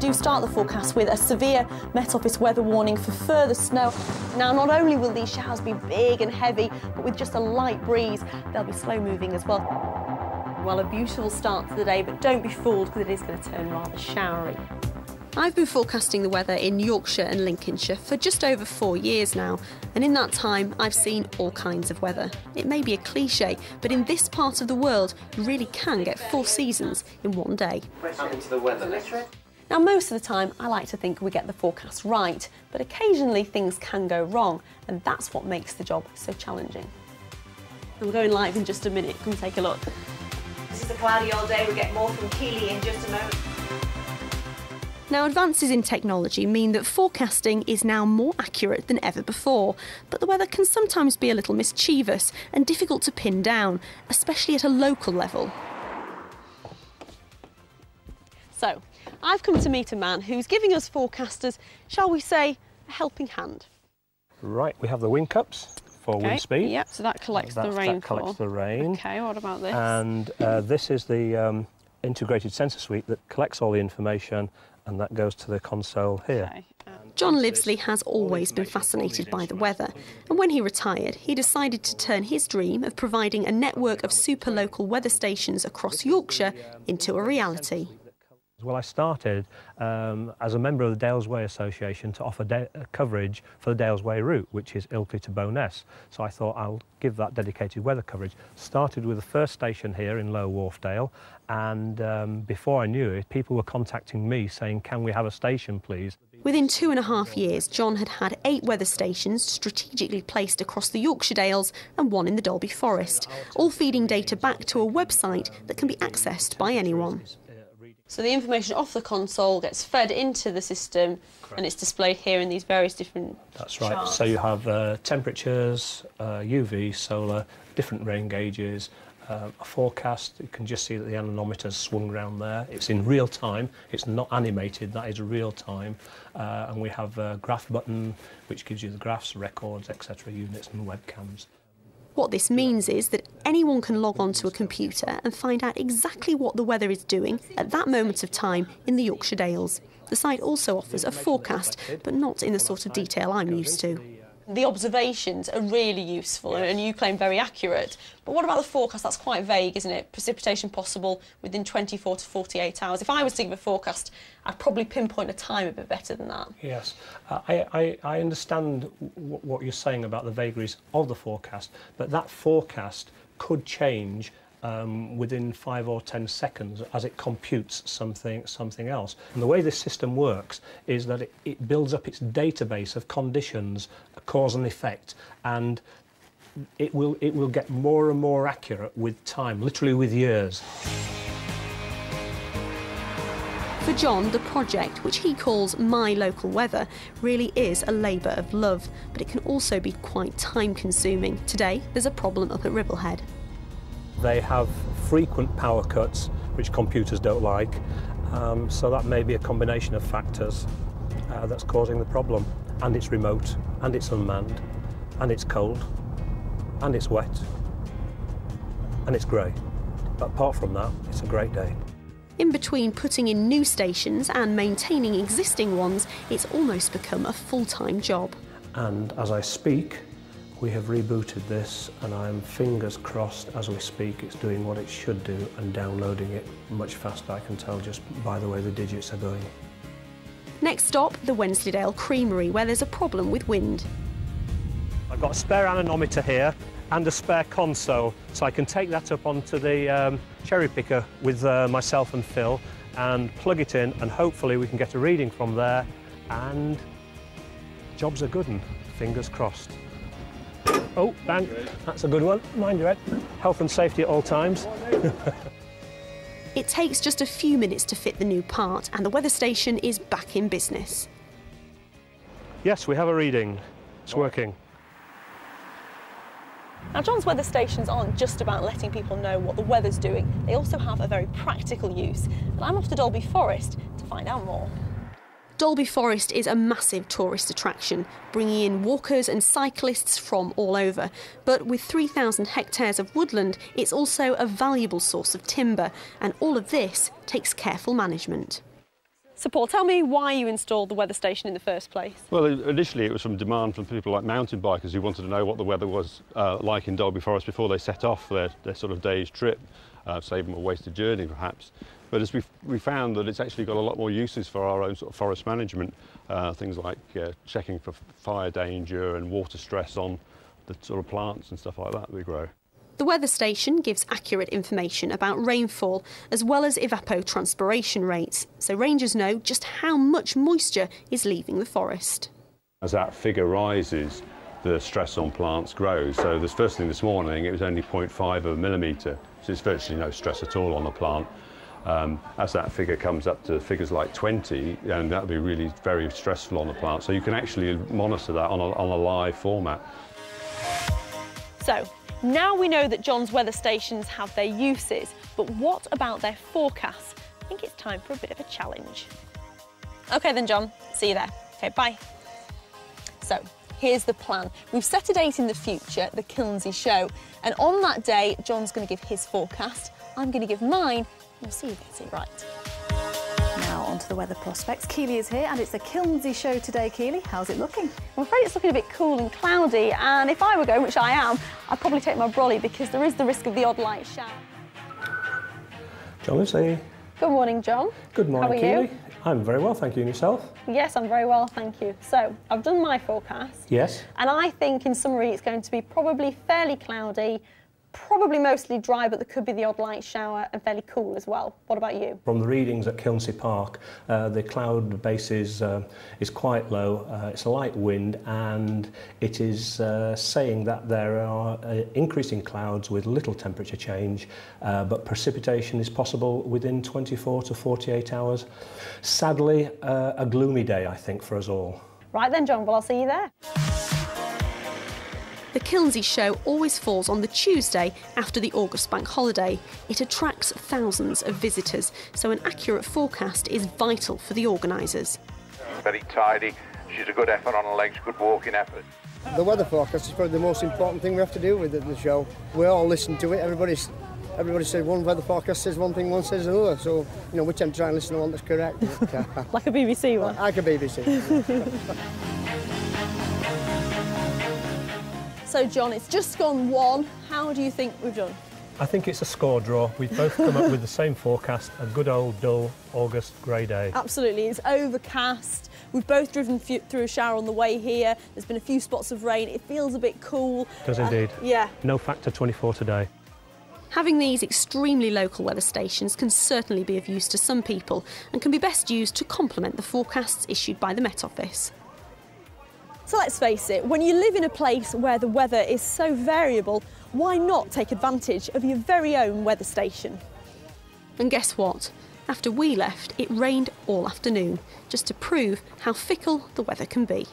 do start the forecast with a severe Met Office weather warning for further snow. Now, not only will these showers be big and heavy, but with just a light breeze, they'll be slow moving as well. Well, a beautiful start to the day, but don't be fooled because it is going to turn rather showery. I've been forecasting the weather in Yorkshire and Lincolnshire for just over 4 years now, and in that time I've seen all kinds of weather. It may be a cliche, but in this part of the world you really can get 4 seasons in one day. Question to the weather literate. Now, most of the time I like to think we get the forecast right, but occasionally things can go wrong, and that's what makes the job so challenging. And we're going live in just a minute. Come take a look. This is a cloudy all day. We get more from Keeley in just a moment. Now, advances in technology mean that forecasting is now more accurate than ever before, but the weather can sometimes be a little mischievous and difficult to pin down, especially at a local level. So, I've come to meet a man who's giving us forecasters, shall we say, a helping hand. Right, we have the wind cups for wind speed. Yep, so that collects the rainfall. That collects the rain. OK, what about this? And this is the integrated sensor suite that collects all the information, and that goes to the console here. Okay. John Livesley has always been fascinated by the weather, and when he retired, he decided to turn his dream of providing a network of super local weather stations across Yorkshire into a reality. Well, I started as a member of the Dales Way Association to offer coverage for the Dales Way route, which is Ilkley to Bowness. So I thought I'll give that dedicated weather coverage. Started with the first station here in Lower Wharfdale, and before I knew it, people were contacting me saying, can we have a station, please? Within 2.5 years, John had 8 weather stations strategically placed across the Yorkshire Dales and 1 in the Dalby Forest, all feeding data back to a website that can be accessed by anyone. So the information off the console gets fed into the system. Correct. And it's displayed here in these various different That's right. charts. So you have temperatures, UV, solar, different rain gauges, a forecast. You can just see that the anemometer's swung around there. It's in real time. It's not animated. That is real time. And we have a graph button, which gives you the graphs, records, etc., units and webcams. What this means is that anyone can log on to a computer and find out exactly what the weather is doing at that moment of time in the Yorkshire Dales. The site also offers a forecast, but not in the sort of detail I'm used to. The observations are really useful, and you claim very accurate. But what about the forecast? That's quite vague, isn't it? Precipitation possible within 24 to 48 hours. If I was to give a forecast, I'd probably pinpoint a time a bit better than that. Yes, I understand what you're saying about the vagaries of the forecast, but that forecast could change within 5 or 10 seconds as it computes something else. And the way this system works is that it builds up its database of conditions, cause and effect, and it will get more and more accurate with time, literally with years. For John, the project, which he calls My Local Weather, really is a labour of love, but it can also be quite time-consuming. Today, there's a problem up at Ribblehead. They have frequent power cuts, which computers don't like, so that may be a combination of factors that's causing the problem. And it's remote, and it's unmanned, and it's cold, and it's wet, and it's grey. But apart from that, it's a great day. In between putting in new stations and maintaining existing ones, it's almost become a full-time job. And as I speak, we have rebooted this, and I'm fingers crossed as we speak it's doing what it should do and downloading it much faster, I can tell just by the way the digits are going. Next stop, the Wensleydale Creamery, where there's a problem with wind. I've got a spare anemometer here and a spare console, so I can take that up onto the cherry picker with myself and Phil and plug it in, and hopefully we can get a reading from there, and job's a good one, fingers crossed. Oh, bang, that's a good one. Mind your head. Health and safety at all times. It takes just a few minutes to fit the new part, and the weather station is back in business. Yes, we have a reading. It's working. Now, John's weather stations aren't just about letting people know what the weather's doing. They also have a very practical use. And I'm off to Dalby Forest to find out more. Dalby Forest is a massive tourist attraction, bringing in walkers and cyclists from all over. But with 3,000 hectares of woodland, it's also a valuable source of timber, and all of this takes careful management. So Paul, tell me why you installed the weather station in the first place. Well, initially it was from demand from people like mountain bikers who wanted to know what the weather was like in Dolby Forest before they set off their sort of day's trip, save them a wasted journey perhaps. But as we found that it's actually got a lot more uses for our own sort of forest management, things like checking for fire danger and water stress on the sort of plants and stuff like that we grow. The weather station gives accurate information about rainfall as well as evapotranspiration rates, so rangers know just how much moisture is leaving the forest. As that figure rises, the stress on plants grows. So the first thing this morning, it was only 0.5 of a millimetre, so it's virtually no stress at all on the plant. As that figure comes up to figures like 20, and that would be really very stressful on the plant. So you can actually monitor that on a live format. So, now we know that John's weather stations have their uses, but what about their forecasts? I think it's time for a bit of a challenge. OK then, John, see you there. OK, bye. So, here's the plan. We've set a date in the future, the Kilnsey show, and on that day, John's going to give his forecast, I'm going to give mine, and we'll see who gets it right. Now on to the weather prospects. Keeley is here and it's the Kilnsey show today. Keeley, how's it looking? I'm afraid it's looking a bit cool and cloudy, and if I were going, which I am, I'd probably take my brolly because there is the risk of the odd light shower. John Lucy. Good morning, John. Good morning, How are Keeley. you? I'm very well, thank you. And yourself? Yes, I'm very well, thank you. So, I've done my forecast. Yes. And I think, in summary, it's going to be probably fairly cloudy, probably mostly dry, but there could be the odd light shower, and fairly cool as well. What about you? From the readings at Kilnsey Park, the cloud base is quite low. It's a light wind, and it is saying that there are increasing clouds with little temperature change, but precipitation is possible within 24 to 48 hours. Sadly, a gloomy day, I think, for us all. Right then, John, well, I'll see you there. The Kilnsey show always falls on the Tuesday after the August bank holiday. It attracts thousands of visitors, so an accurate forecast is vital for the organisers. Very tidy. She's a good effort on her legs, good walking effort. The weather forecast is probably the most important thing we have to do with the show. We all listen to it. Everybody says one weather forecast says one thing, one says another. So, you know, we tend to try and listen to one that's correct. Like a BBC one? Like a BBC. So, John, it's just gone one. How do you think we've done? I think it's a score draw. We've both come up with the same forecast, a good old dull August grey day. Absolutely, it's overcast. We've both driven through a shower on the way here. There's been a few spots of rain. It feels a bit cool. Does indeed. Yeah. No factor 24 today. Having these extremely local weather stations can certainly be of use to some people and can be best used to complement the forecasts issued by the Met Office. So let's face it, when you live in a place where the weather is so variable, why not take advantage of your very own weather station? And guess what? After we left, it rained all afternoon, just to prove how fickle the weather can be.